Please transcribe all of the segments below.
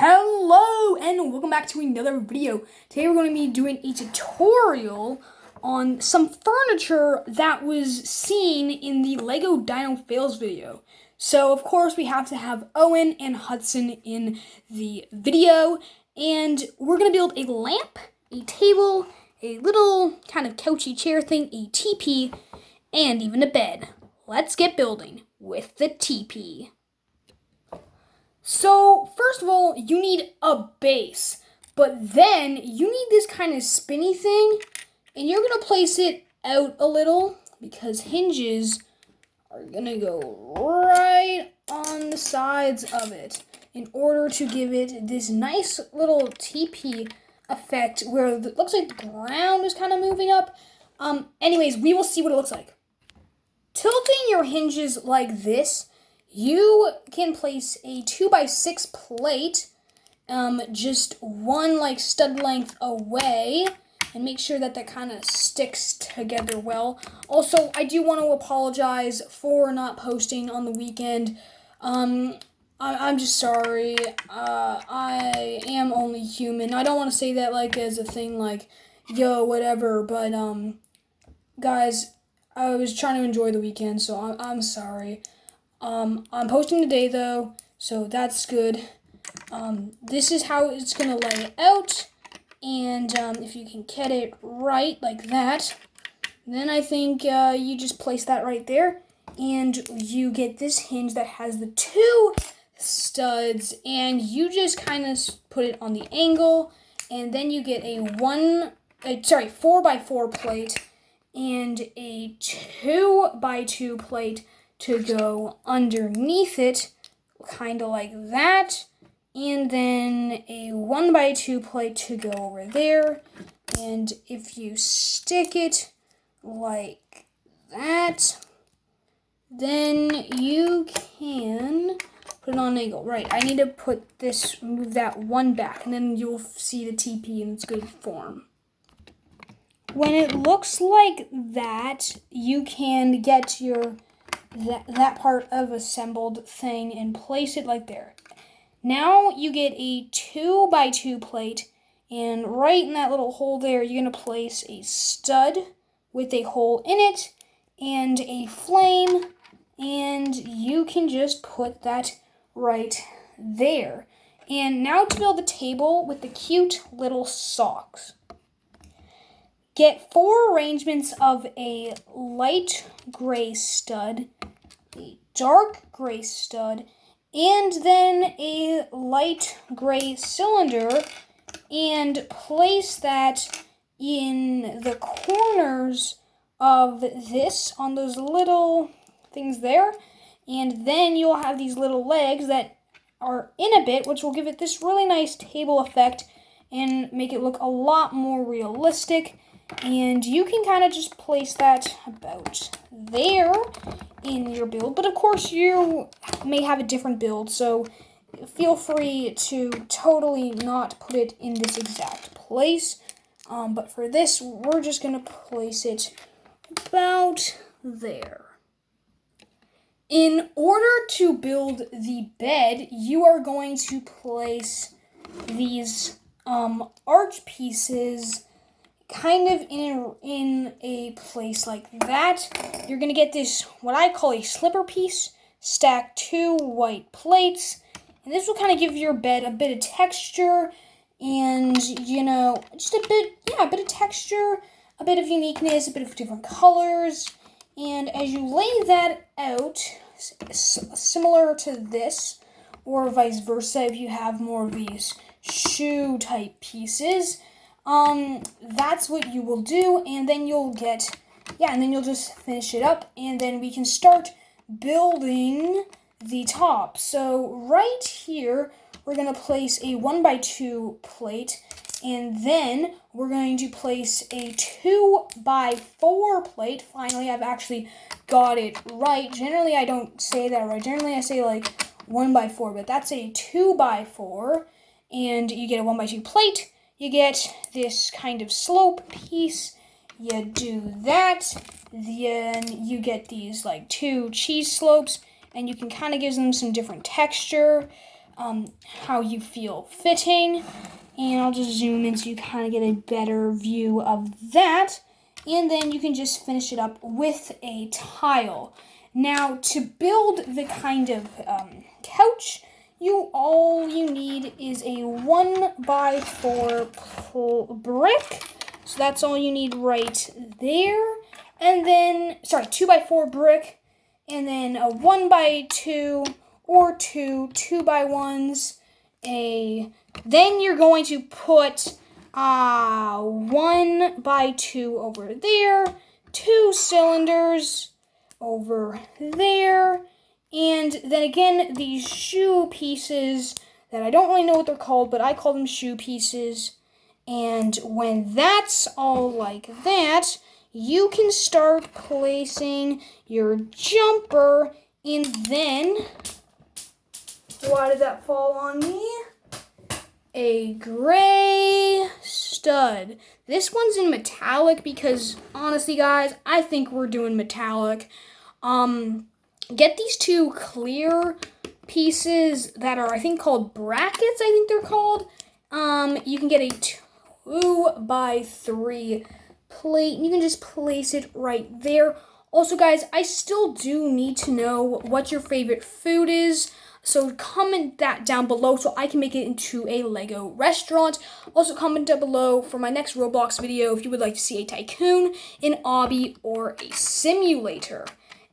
Hello and welcome back to another video. Today we're going to be doing a tutorial on some furniture that was seen in the LEGO Dino Fails video. So of course we have to have Owen and Hudson in the video, and we're going to build a lamp, a table, a little kind of couchy chair thing, a teepee, and even a bed. Let's get building with the teepee. So, first of all, you need a base, but then you need this kind of spinny thing, and you're going to place it out a little because hinges are going to go right on the sides of it in order to give it this nice little teepee effect where it looks like the ground is kind of moving up. Anyways, we will see what it looks like. Tilting your hinges like this, you can place a 2x6 plate just one like stud length away and make sure that that kind of sticks together well. Also, I do want to apologize for not posting on the weekend. I'm just sorry. I am only human. I don't want to say that like as a thing like, yo, whatever, but guys, I was trying to enjoy the weekend, so I'm sorry. I'm posting today though, so that's good. This is how it's gonna lay out, and if you can get it right like that, then I think you just place that right there, and you get this hinge that has the two studs, and you just kind of put it on the angle, and then you get a 4x4 plate and a 2x2 plate to go underneath it, kind of like that, and then a 1x2 plate to go over there, and if you stick it like that, then you can put it on an angle. Right, I need to move that one back, and then you'll see the teepee in its good form. When it looks like that, you can get your that part of assembled thing and place it like there. Now you get a 2x2 plate, and right in that little hole there, you're going to place a stud with a hole in it and a flame, and you can just put that right there. And now to build the table with the cute little socks. Get 4 arrangements of a light gray stud, a dark gray stud, and then a light gray cylinder, and place that in the corners of this on those little things there. And then you'll have these little legs that are in a bit, which will give it this really nice table effect and make it look a lot more realistic. And you can kind of just place that about there in your build. But of course, you may have a different build, so feel free to totally not put it in this exact place. But for this, we're just going to place it about there. In order to build the bed, you are going to place these arch pieces kind of in a place like that. You're going to get this, what I call a slipper piece, stack 2 white plates, and this will kind of give your bed a bit of texture and, you know, just a bit of texture, a bit of uniqueness, a bit of different colors. And as you lay that out, similar to this, or vice versa if you have more of these shoe type pieces, that's what you will do, and then you'll just finish it up, and then we can start building the top. So right here, we're going to place a 1x2 plate, and then we're going to place a 2x4 plate. Finally, I've actually got it right. Generally, I don't say that right. Generally, I say like 1x4, but that's a 2x4, and you get a 1x2 plate. You get this kind of slope piece, you do that, then you get these like 2 cheese slopes, and you can kind of give them some different texture. how you feel fitting. And I'll just zoom in so you kind of get a better view of that. And then you can just finish it up with a tile. Now, to build the kind of couch, all you need is a 1x4 brick. So that's all you need right there. And then, 2x4 brick. And then a 1x2 or two 2x1s. Then you're going to put 1x2 over there, 2 cylinders over there, and then again these shoe pieces that I don't really know what they're called, but I call them shoe pieces. And when that's all like that, you can start placing your jumper, and then, why did that fall on me? A gray stud. This one's in metallic because, honestly, guys, I think we're doing metallic. Get these 2 clear pieces that are, I think, called brackets, I think they're called. You can get a 2x3 plate, and you can just place it right there. Also, guys, I still do need to know what your favorite food is. So comment that down below so I can make it into a Lego restaurant. Also comment down below for my next Roblox video if you would like to see a tycoon, an obby, or a simulator.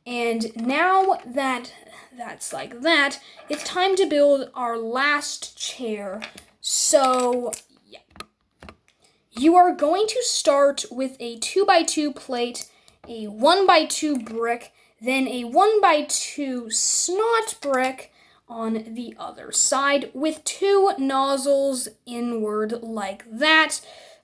And now that that's like that, it's time to build our last chair. So, yeah. You are going to start with a 2x2 plate, a 1x2 brick, then a 1x2 snot brick on the other side with 2 nozzles inward like that.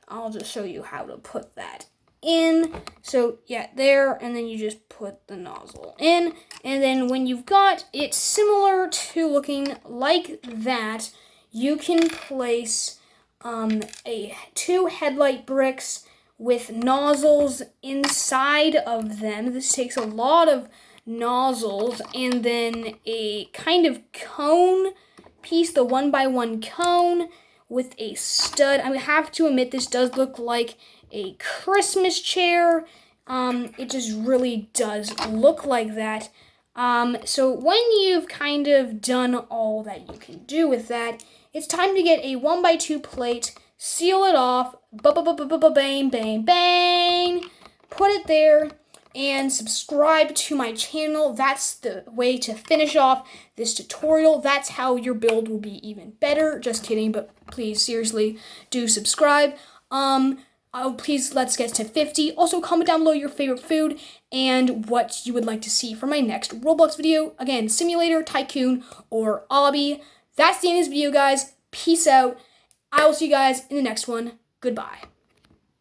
I'll just show you how to put that in. So yeah, there, and then you just put the nozzle in, and then when you've got it similar to looking like that, you can place 2 headlight bricks with nozzles inside of them. This takes a lot of nozzles, and then a kind of cone piece, the 1x1 cone with a stud. I have to admit, this does look like a Christmas chair. It just really does look like that. So when you've kind of done all that you can do with that, it's time to get a 1x2 plate, seal it off, bang, bang, bang, put it there, and subscribe to my channel. That's the way to finish off this tutorial. That's how your build will be even better. Just kidding, but please, seriously, do subscribe. Please, let's get to 50. Also, comment down below your favorite food and what you would like to see for my next Roblox video. Again, simulator, tycoon, or obby. That's the end of this video, guys. Peace out. I will see you guys in the next one. Goodbye.